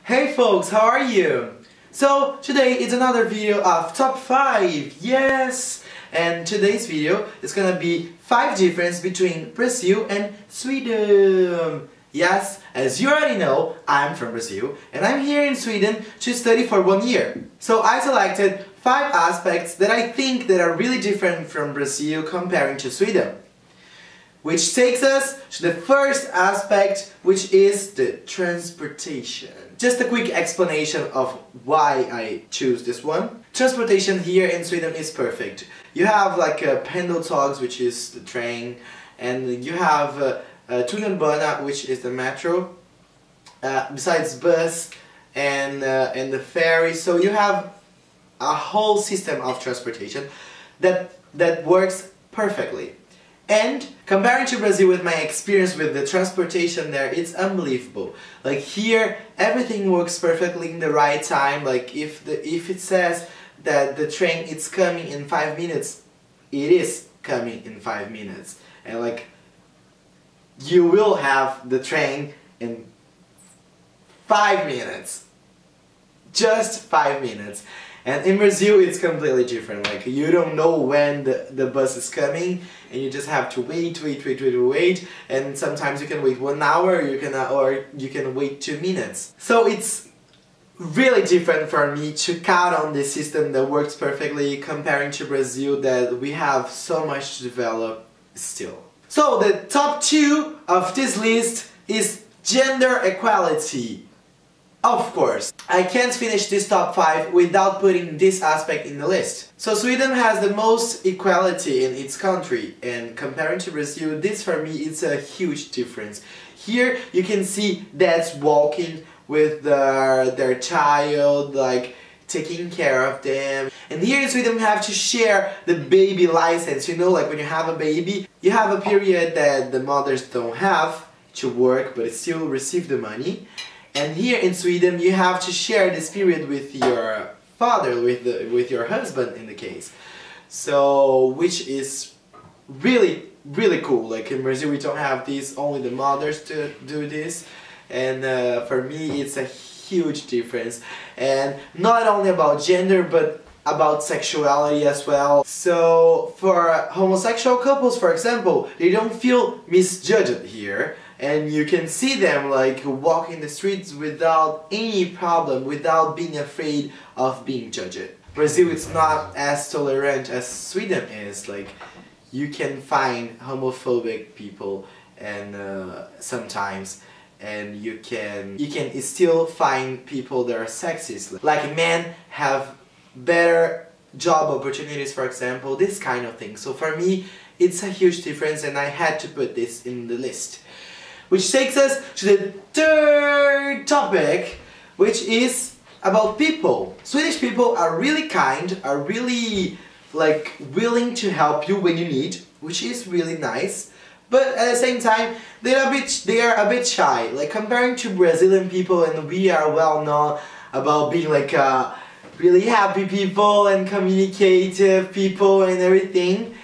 Hey folks, how are you? So today is another video of top 5, yes! And today's video is gonna be 5 differences between Brazil and Sweden. Yes, as you already know, I'm from Brazil and I'm here in Sweden to study for 1 year. So I selected 5 aspects that I think that are really different from Brazil comparing to Sweden. Which takes us to the first aspect, which is the transportation. Just a quick explanation of why I choose this one. Transportation here in Sweden is perfect. You have like a pendeltåg, which is the train, and you have tunnelbana, which is the metro, besides bus and the ferry. So you have a whole system of transportation that works perfectly. And comparing to Brazil with my experience with the transportation there, it's unbelievable. Like here, everything works perfectly in the right time. Like if it says that the train is coming in 5 minutes, it is coming in 5 minutes. And like you will have the train in 5 minutes. Just 5 minutes. And in Brazil it's completely different, like you don't know when the bus is coming and you just have to wait, and sometimes you can wait 1 hour or you can wait 2 minutes. So it's really different for me to count on this system that works perfectly comparing to Brazil that we have so much to develop still. So the top 2 of this list is gender equality. Of course, I can't finish this top 5 without putting this aspect in the list. So Sweden has the most equality in its country, and comparing to Brazil, this for me is a huge difference. Here you can see dads walking with their child, like taking care of them. And here in Sweden we have to share the baby license, you know, like when you have a baby, you have a period that the mothers don't have to work but still receive the money. And here in Sweden you have to share this period with your father, with your husband in the case. So, which is really cool. Like in Brazil we don't have this, only the mothers to do this. And for me it's a huge difference. And not only about gender but about sexuality as well. So for homosexual couples, for example, they don't feel misjudged here. And you can see them like walking the streets without any problem, without being afraid of being judged. Brazil is not as tolerant as Sweden is. Like you can find homophobic people and sometimes, and you can still find people that are sexist. Like men have better job opportunities, for example, this kind of thing. So for me it's a huge difference and I had to put this in the list. Which takes us to the third topic, which is about people. Swedish people are really kind, are really like willing to help you when you need, which is really nice. But at the same time, they are a bit shy. Like comparing to Brazilian people, and we are well known about being like really happy people and communicative people and everything.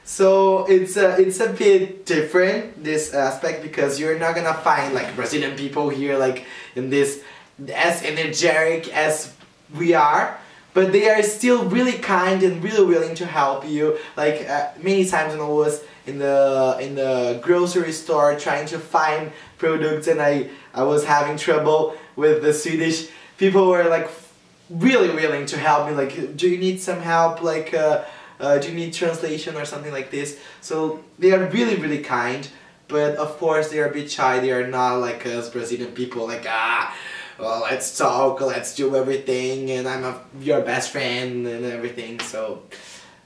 So it's a bit different, this aspect, because you're not gonna find like Brazilian people here like in this as energetic as we are, but they are still really kind and really willing to help you. Like many times when I was in the grocery store trying to find products and I was having trouble with the Swedish people were like really willing to help me, like do you need some help, like do you need translation or something like this? So they are really kind, but of course they are a bit shy. They are not like us Brazilian people, like well, let's talk, let's do everything, and I'm your best friend and everything. So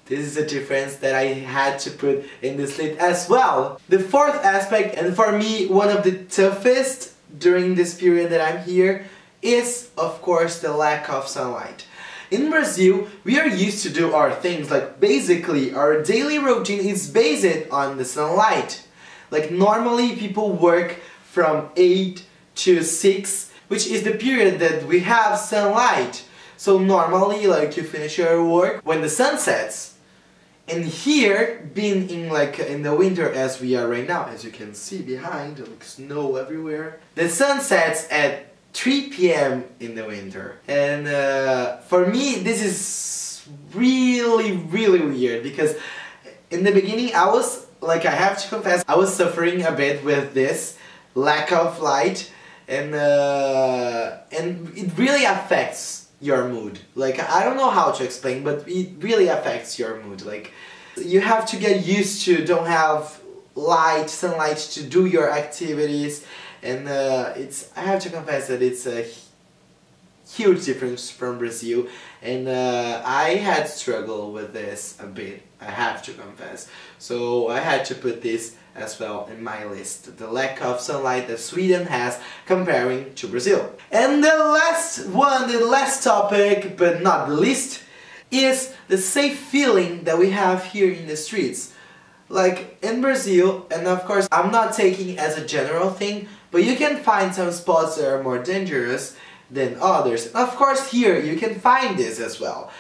this is a difference that I had to put in this list as well. The fourth aspect, and for me one of the toughest during this period that I'm here, is of course the lack of sunlight. In Brazil, we are used to do our things, like basically our daily routine is based on the sunlight. Like normally people work from 8 to 6, which is the period that we have sunlight. So normally like you finish your work when the sun sets. And here, being in like in the winter as we are right now, as you can see behind, like snow everywhere, the sun sets at 3 p.m. in the winter. And for me this is really weird, because in the beginning I was, like, I have to confess, I was suffering a bit with this lack of light, and it really affects your mood. Like, I don't know how to explain, but it really affects your mood. Like, you have to get used to don't have sunlight to do your activities, and I have to confess that it's a huge difference from Brazil, and I had struggled with this a bit, I have to confess. So I had to put this as well in my list, the lack of sunlight that Sweden has comparing to Brazil. And the last topic, but not the least, is the safe feeling that we have here in the streets. Like in Brazil, and of course I'm not taking as a general thing, but you can find some spots that are more dangerous than others. Of course here you can find this as well,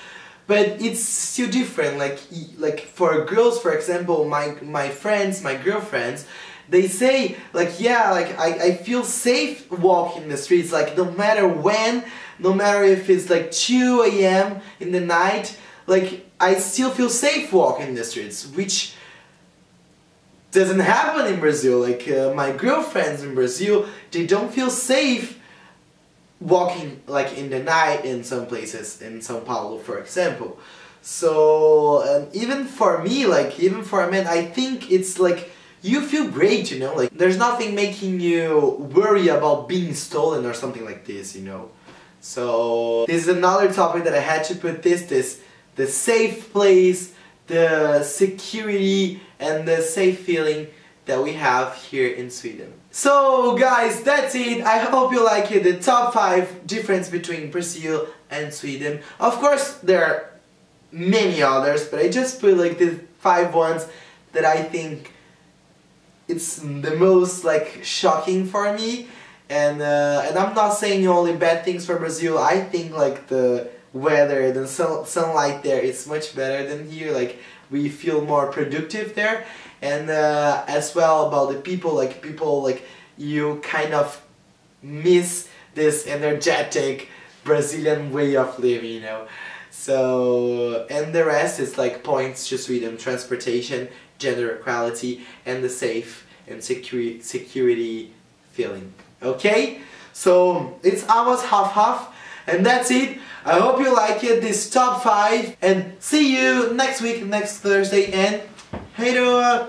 but it's still different. Like for girls, for example, my friends, my girlfriends, they say like, yeah, like I feel safe walking the streets, like no matter when, no matter if it's like 2 a.m. in the night, like I still feel safe walking the streets, which doesn't happen in Brazil. Like my girlfriends in Brazil, they don't feel safe walking like in the night in some places, in São Paulo for example. So even for me, like even for a man, I think it's like you feel great, you know, like there's nothing making you worry about being stolen or something like this, you know. So this is another topic that I had to put the safe place, the security and the safe feeling that we have here in Sweden. So guys, that's it. I hope you like it, the top 5 difference between Brazil and Sweden. Of course there are many others, but I just put like the 5 ones that I think it's the most like shocking for me. And I'm not saying only bad things for Brazil. I think like the weather, the sunlight there is much better than here. Like we feel more productive there. And as well about the people, like you kind of miss this energetic Brazilian way of living, you know. So, and the rest is like points to Sweden: transportation, gender equality, and the safe and security feeling. Okay? So it's almost half-half, and that's it. I hope you like it, this top 5, and see you next week, next Thursday, and hey do!